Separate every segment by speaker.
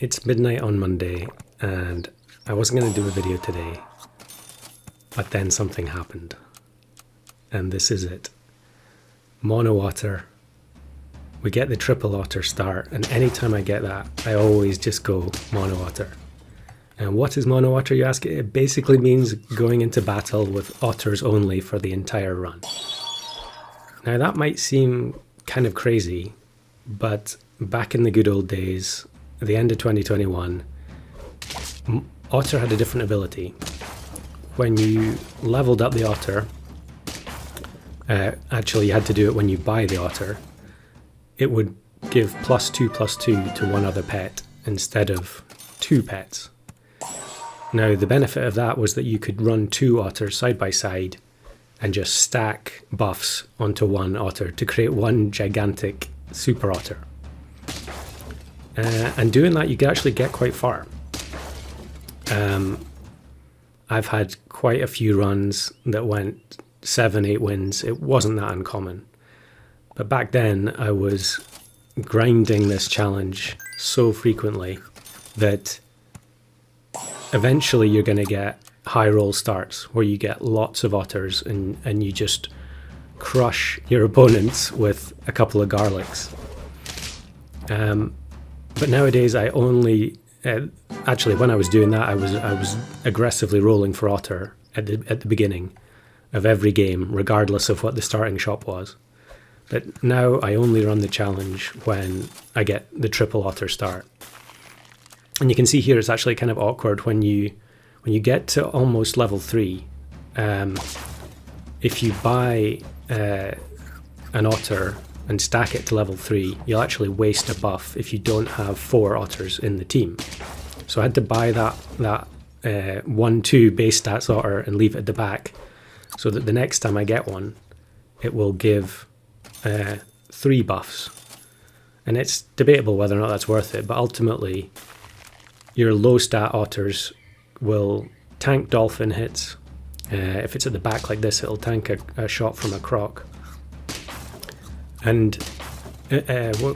Speaker 1: It's midnight on Monday, and I wasn't going to do a video today, but then something happened. And this is it. Mono Otter. We get the triple otter start, and anytime I get that, I always just go mono otter. And what is mono otter, you ask? It basically means going into battle with otters only for the entire run. Now that might seem kind of crazy, but back in the good old days, at the end of 2021, Otter had a different ability. When you leveled up the Otter, actually you had to do it when you buy the Otter, it would give +2/+2 to one other pet instead of 2 pets. Now the benefit of that was that you could run 2 otters side by side and just stack buffs onto one otter to create one gigantic super otter. And doing that, you could actually get quite far. I've had quite a few runs that went 7-8 wins. It wasn't that uncommon. But back then, I was grinding this challenge so frequently that eventually you're going to get high roll starts where you get lots of otters and you just crush your opponents with a couple of garlics. But nowadays I only, actually when I was doing that, I was aggressively rolling for Otter at the beginning of every game, regardless of what the starting shop was. But now I only run the challenge when I get the triple Otter start. And you can see here it's actually kind of awkward when you get to almost level 3. If you buy an Otter and stack it to level 3, you'll actually waste a buff if you don't have 4 otters in the team. So I had to buy that 1-2 base stats otter and leave it at the back so that the next time I get one, it will give 3 buffs. And it's debatable whether or not that's worth it, but ultimately your low stat otters will tank dolphin hits. If it's at the back like this, it'll tank a shot from a croc. And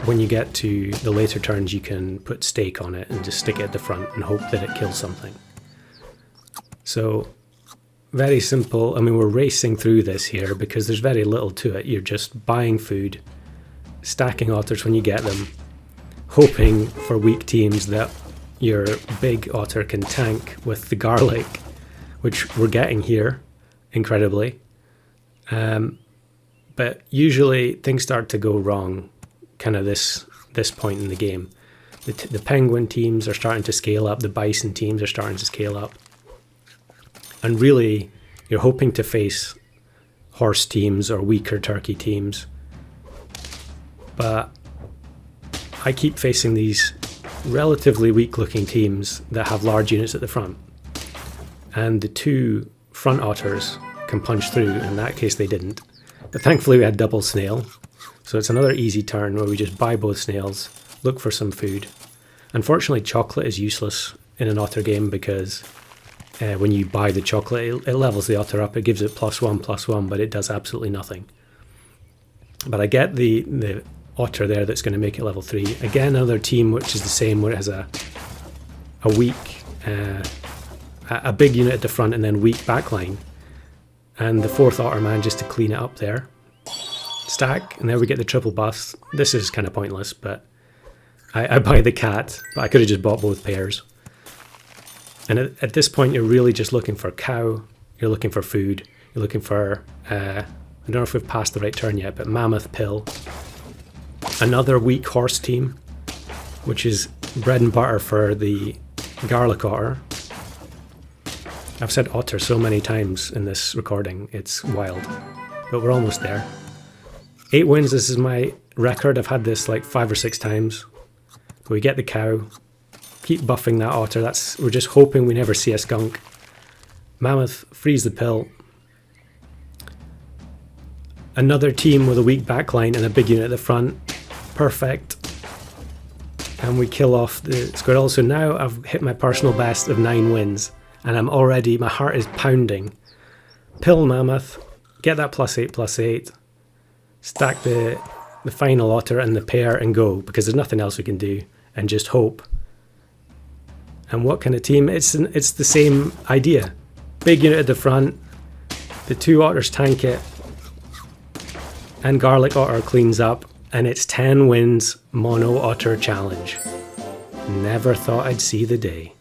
Speaker 1: when you get to the later turns, you can put stake on it and just stick it at the front and hope that it kills something. So very simple. I mean, we're racing through this here because there's very little to it. You're just buying food, stacking otters when you get them, hoping for weak teams that your big otter can tank with the garlic, which we're getting here, incredibly. But usually things start to go wrong kind of this point in the game. The penguin teams are starting to scale up, the bison teams are starting to scale up. And really, you're hoping to face horse teams or weaker turkey teams. But I keep facing these relatively weak-looking teams that have large units at the front. And the 2 front otters can punch through. In that case, they didn't. But thankfully we had double snail, so it's another easy turn where we just buy both snails, look for some food. Unfortunately, chocolate is useless in an otter game because when you buy the chocolate, it levels the otter up, it gives it +1/+1, but it does absolutely nothing. But I get the otter there that's going to make it level 3. Again, another team which is the same, where it has a weak, a big unit at the front and then weak backline. And the 4th otter manages to clean it up there. Stack, and there we get the triple buffs. This is kind of pointless, but I buy the cat, but I could have just bought both pairs. And at this point, you're really just looking for cow, you're looking for food, you're looking for, I don't know if we've passed the right turn yet, but mammoth pill. Another weak horse team, which is bread and butter for the garlic otter. I've said otter so many times in this recording, it's wild, but we're almost there. 8 wins, this is my record. I've had this like 5 or 6 times. We get the cow, keep buffing that otter. We're just hoping we never see a skunk. Mammoth, freeze the pill. Another team with a weak backline and a big unit at the front. Perfect. And we kill off the squirrel. So now I've hit my personal best of 9 wins. And I'm already, my heart is pounding. Pill mammoth, get that +8/+8, stack the final otter and the pair and go, because there's nothing else we can do, and just hope And what kind of team? It's the same idea. Big unit at the front, the 2 otters tank it, and Garlic Otter cleans up, and it's 10 wins mono otter challenge. Never thought I'd see the day.